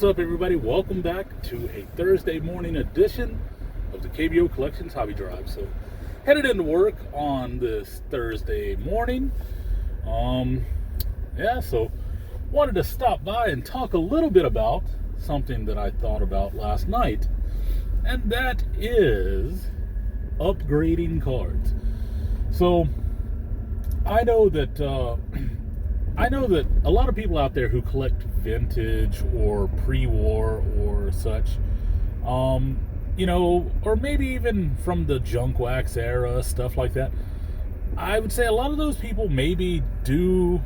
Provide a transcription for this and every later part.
up, everybody? Welcome back to a Thursday morning edition of the KBO Collections Hobby Drive. So, headed into work on this Thursday morning. So wanted to stop by and talk a little bit about something that I thought about last night, and that is upgrading cards. So, I know that a lot of people out there who collect vintage or pre-war or such, or maybe even from the junk wax era, stuff like that. I would say a lot of those people maybe do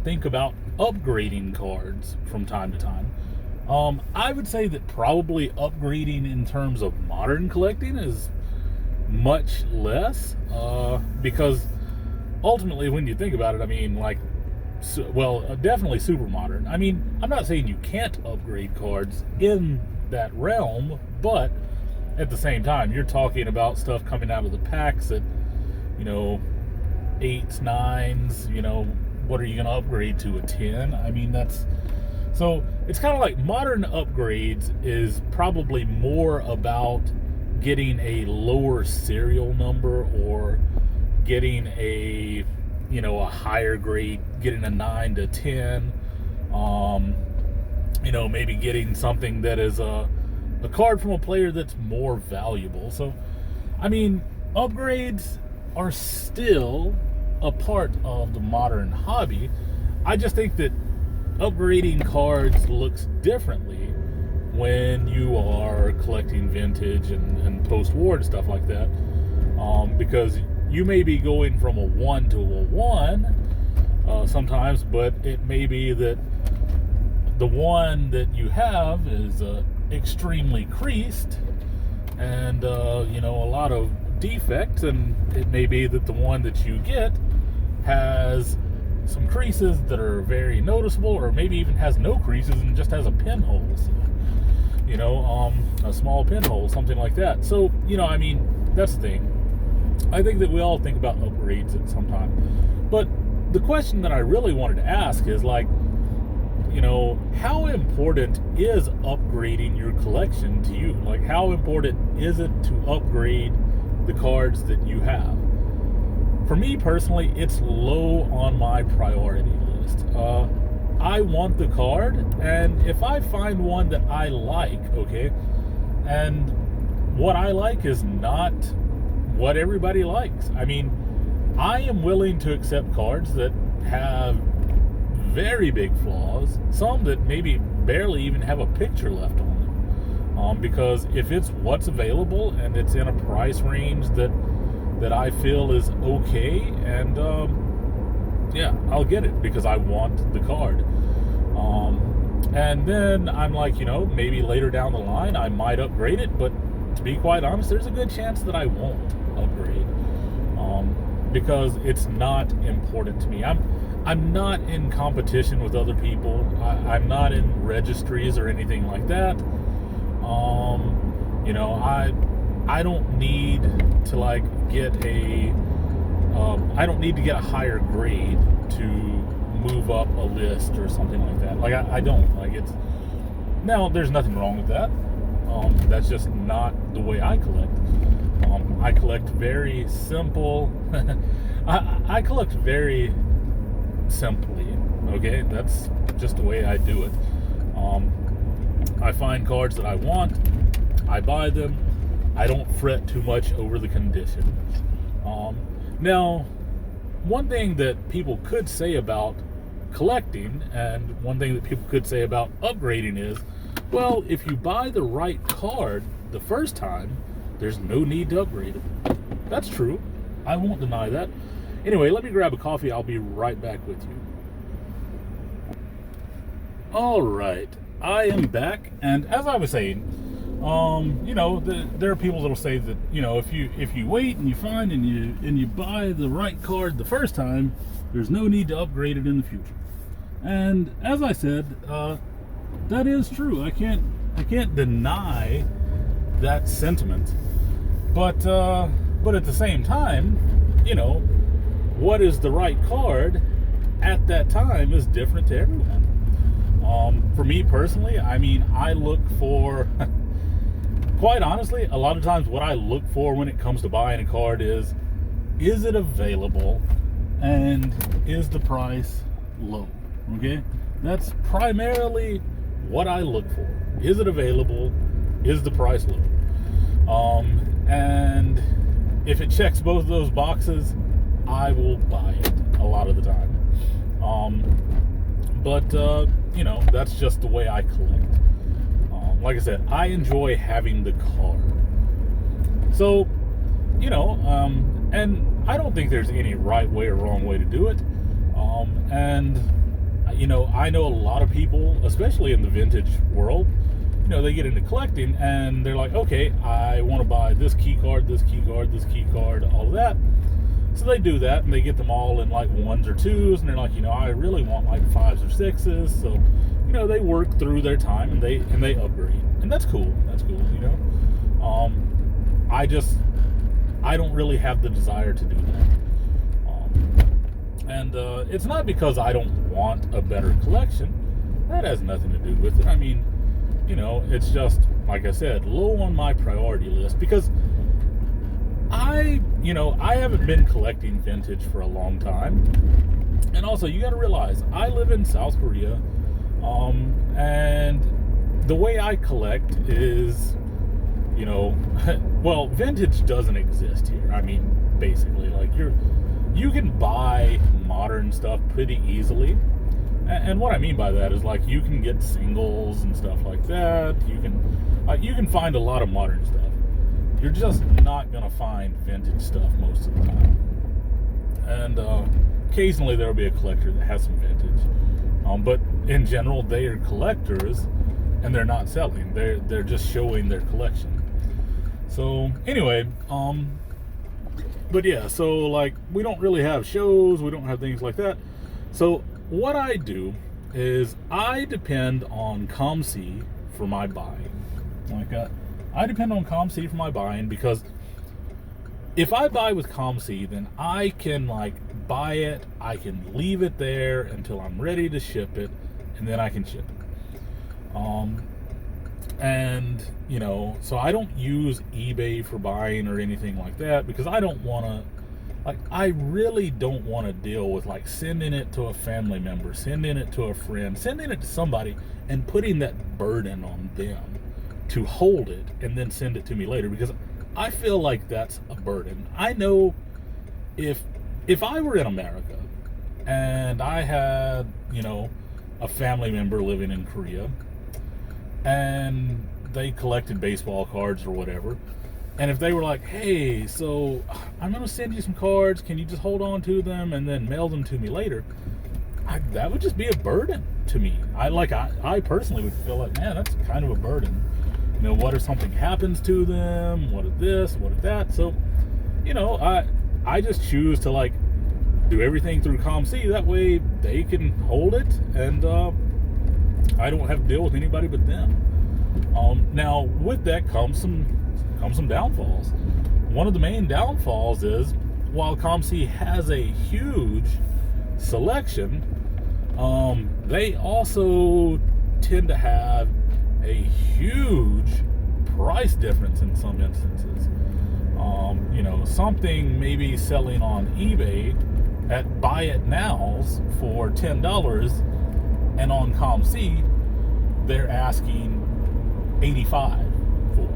think about upgrading cards from time to time. I would say that probably upgrading in terms of modern collecting is much less, because ultimately, when you think about it, I mean, definitely super modern. I mean, I'm not saying you can't upgrade cards in that realm, but at the same time, you're talking about stuff coming out of the packs at, 8s, 9s, what are you going to upgrade to, a 10? I mean, so it's kind of like modern upgrades is probably more about getting a lower serial number or getting a higher grade, getting a 9 to 10, maybe getting something that is a card from a player that's more valuable. So, I mean, upgrades are still a part of the modern hobby. I just think that upgrading cards looks differently when you are collecting vintage and post-war and stuff like that, because you may be going from a 1 to a 1 sometimes, but it may be that the one that you have is extremely creased and a lot of defects, and it may be that the one that you get has some creases that are very noticeable, or maybe even has no creases and just has a pinhole, a small pinhole, something like that. So, that's the thing. I think that we all think about upgrades at some time. But the question that I really wanted to ask is, how important is upgrading your collection to you? Like, how important is it to upgrade the cards that you have? For me personally, it's low on my priority list. I want the card, and if I find one that I like, okay, and what I like is not what everybody likes. I mean, I am willing to accept cards that have very big flaws, some that maybe barely even have a picture left on them, because if it's what's available and it's in a price range that I feel is okay, and I'll get it because I want the card. And then I'm like, maybe later down the line I might upgrade it, but to be quite honest, there's a good chance that I won't upgrade, because it's not important to me. I'm not in competition with other people. I'm not in registries or anything like that. I don't need to get I don't need to get a higher grade to move up a list or something like that. I don't now. There's nothing wrong with that. That's just not the way I collect. I collect very simple. I collect very simply. Okay, that's just the way I do it. I find cards that I want. I buy them. I don't fret too much over the condition. Now, one thing that people could say about collecting, and one thing that people could say about upgrading is, well, if you buy the right card the first time, there's no need to upgrade it. That's true. I won't deny that. Anyway, let me grab a coffee. I'll be right back with you. All right. I am back, and as I was saying, there are people that'll say that, if you wait and you find and you buy the right card the first time, there's no need to upgrade it in the future. And as I said, that is true. I can't deny that sentiment. But at the same time, what is the right card at that time is different to everyone. For me personally, I mean, I look for, quite honestly, a lot of times what I look for when it comes to buying a card is it available and is the price low? Okay? That's primarily what I look for. Is it available? Is the price low? And if it checks both of those boxes, I will buy it a lot of the time. But that's just the way I collect. Like I said, I enjoy having the card. So, and I don't think there's any right way or wrong way to do it. And I know a lot of people, especially in the vintage world, they get into collecting and they're like, okay, I want to buy this key card, this key card, this key card, all of that. So they do that and they get them all in like 1s or 2s, and they're like, I really want like 5s or 6s. So, they work through their time and they upgrade. And that's cool. That's cool, I don't really have the desire to do that. And it's not because I don't want a better collection. That has nothing to do with it. I mean, it's just, like I said, low on my priority list because I haven't been collecting vintage for a long time. And also, you got to realize, I live in South Korea, and the way I collect is, well, vintage doesn't exist here. I mean, basically, like, you can buy modern stuff pretty easily. And what I mean by that is, like, you can get singles and stuff like that. You can find a lot of modern stuff. You're just not going to find vintage stuff most of the time. And occasionally there will be a collector that has some vintage. But in general, they are collectors and they're not selling. They're just showing their collection. So anyway, but yeah, so like we don't really have shows, we don't have things like that. So what I do is I depend on COMC for my buying. I depend on COMC for my buying because if I buy with COMC, then I can buy it, I can leave it there until I'm ready to ship it, and then I can ship it. And so I don't use eBay for buying or anything like that because I don't want to, I really don't want to deal with sending it to a family member, sending it to a friend, sending it to somebody and putting that burden on them to hold it and then send it to me later, because I feel like that's a burden. I know if I were in America and I had, a family member living in Korea and they collected baseball cards or whatever, and if they were like, hey, so I'm going to send you some cards, can you just hold on to them and then mail them to me later? That would just be a burden to me. I personally would feel like, man, that's kind of a burden. What if something happens to them? What if this? What if that? So, I just choose to do everything through COMC. That way they can hold it, and I don't have to deal with anybody but them. Now, with that comes some downfalls. One of the main downfalls is, while COMC has a huge selection, they also tend to have a huge price difference in some instances. Something maybe selling on eBay at Buy It Nows for $10, and on COMC they're asking $85 for.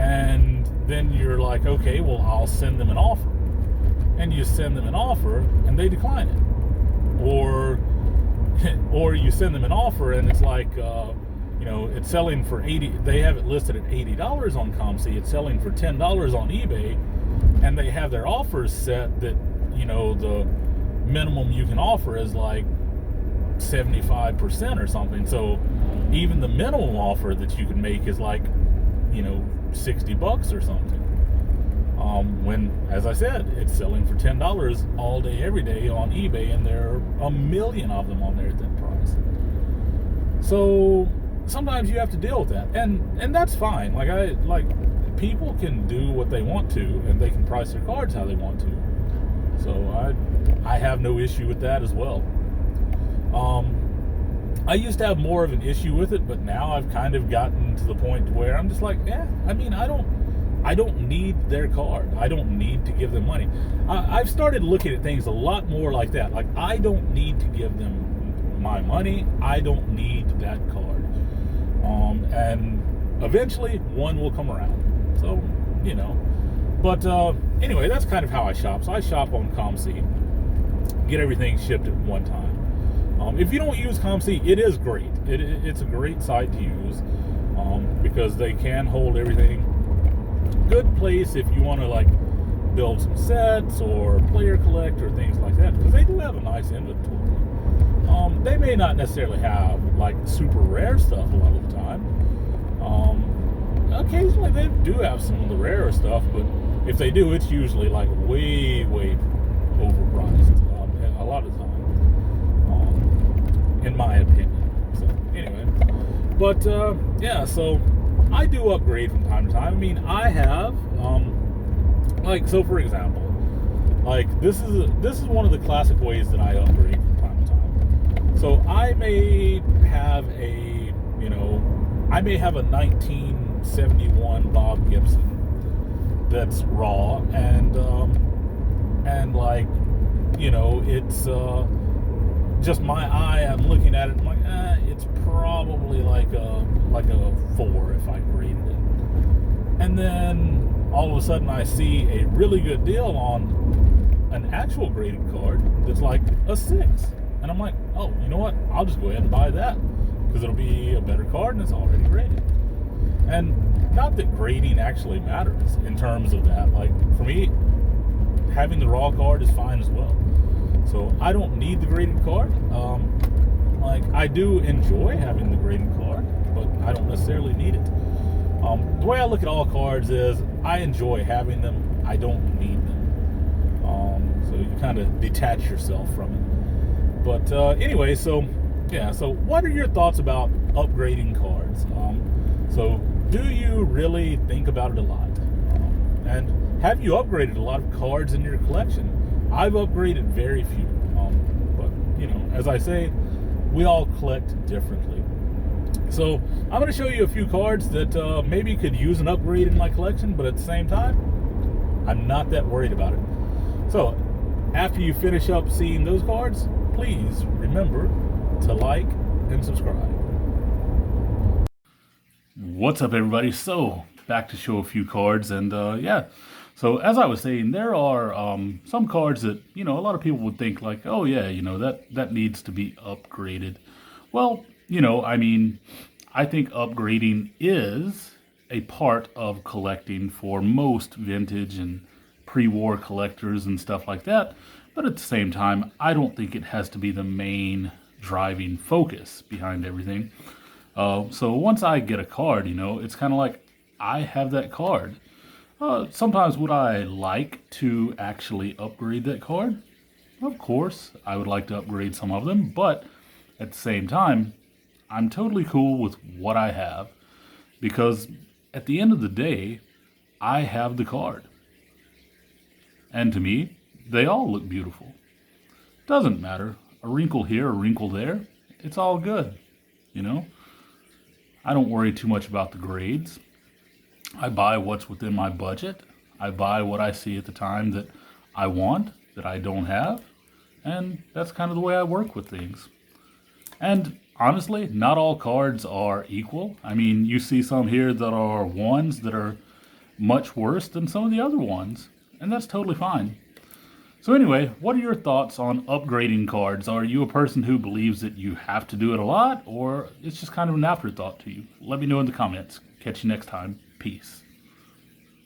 And then you're like, okay, well, I'll send them an offer. And you send them an offer and they decline it. Or you send them an offer and it's like, it's selling for $80. They have it listed at $80 on COMC. It's selling for $10 on eBay, and they have their offers set that, the minimum you can offer is 75% or something. So even the minimum offer that you can make is $60 or something. When, as I said, it's selling for $10 all day, every day on eBay, and there are a million of them on there at that price. So sometimes you have to deal with that, and that's fine. People can do what they want to, and they can price their cards how they want to. So I have no issue with that as well. I used to have more of an issue with it, but now I've kind of gotten to the point where I'm just like, yeah, I mean, I don't need their card. I don't need to give them money. I've started looking at things a lot more like that. Like, I don't need to give them my money. I don't need that card. And eventually one will come around. So, you know. But anyway, that's kind of how I shop. So I shop on ComC, get everything shipped at one time. If you don't use ComC, it is great. It's a great site to use because they can hold everything. Good place if you want to like build some sets or player collect or things like that, because they do have a nice inventory. They may not necessarily have like super rare stuff a lot of the time. Occasionally they do have some of the rarer stuff, but if they do, it's usually like way overpriced a lot of the time, in my opinion. So anyway, but yeah, so I do upgrade from time to time. I mean, I have like, so for example, like this is one of the classic ways that I upgrade from time to time. So I may have a 1971 Bob Gibson that's raw, and like, you know, it's just my eye, I'm looking at it, I'm like, it's probably like a 4 if I graded it. And then all of a sudden I see a really good deal on an actual graded card that's like a 6. And I'm like, oh, you know what? I'll just go ahead and buy that because it'll be a better card and it's already graded. And not that grading actually matters in terms of that. Like, for me, having the raw card is fine as well. So I don't need the graded card. Like, I do enjoy having the graded card, but I don't necessarily need it. The way I look at all cards is I enjoy having them. I don't need them. So you kind of detach yourself from it. But anyway, so yeah. So what are your thoughts about upgrading cards? So do you really think about it a lot? And have you upgraded a lot of cards in your collection? I've upgraded very few. But, you know, as I say, we all collect differently. So I'm going to show you a few cards that maybe could use an upgrade in my collection, but at the same time, I'm not that worried about it. So after you finish up seeing those cards, please remember to like and subscribe. What's up, everybody? So back to show a few cards, and yeah. So as I was saying, there are some cards that, you know, a lot of people would think like, oh yeah, you know, that needs to be upgraded. Well, you know, I mean, I think upgrading is a part of collecting for most vintage and pre-war collectors and stuff like that. But at the same time, I don't think it has to be the main driving focus behind everything. So once I get a card, you know, it's kind of like I have that card. Sometimes would I like to actually upgrade that card? Of course, I would like to upgrade some of them, but at the same time, I'm totally cool with what I have, because at the end of the day, I have the card. And to me, they all look beautiful. Doesn't matter, a wrinkle here, a wrinkle there, it's all good, you know? I don't worry too much about the grades. I buy what's within my budget. I buy what I see at the time that I want, that I don't have. And that's kind of the way I work with things. And honestly, not all cards are equal. I mean, you see some here that are ones that are much worse than some of the other ones. And that's totally fine. So anyway, what are your thoughts on upgrading cards? Are you a person who believes that you have to do it a lot, or it's just kind of an afterthought to you? Let me know in the comments. Catch you next time. Peace.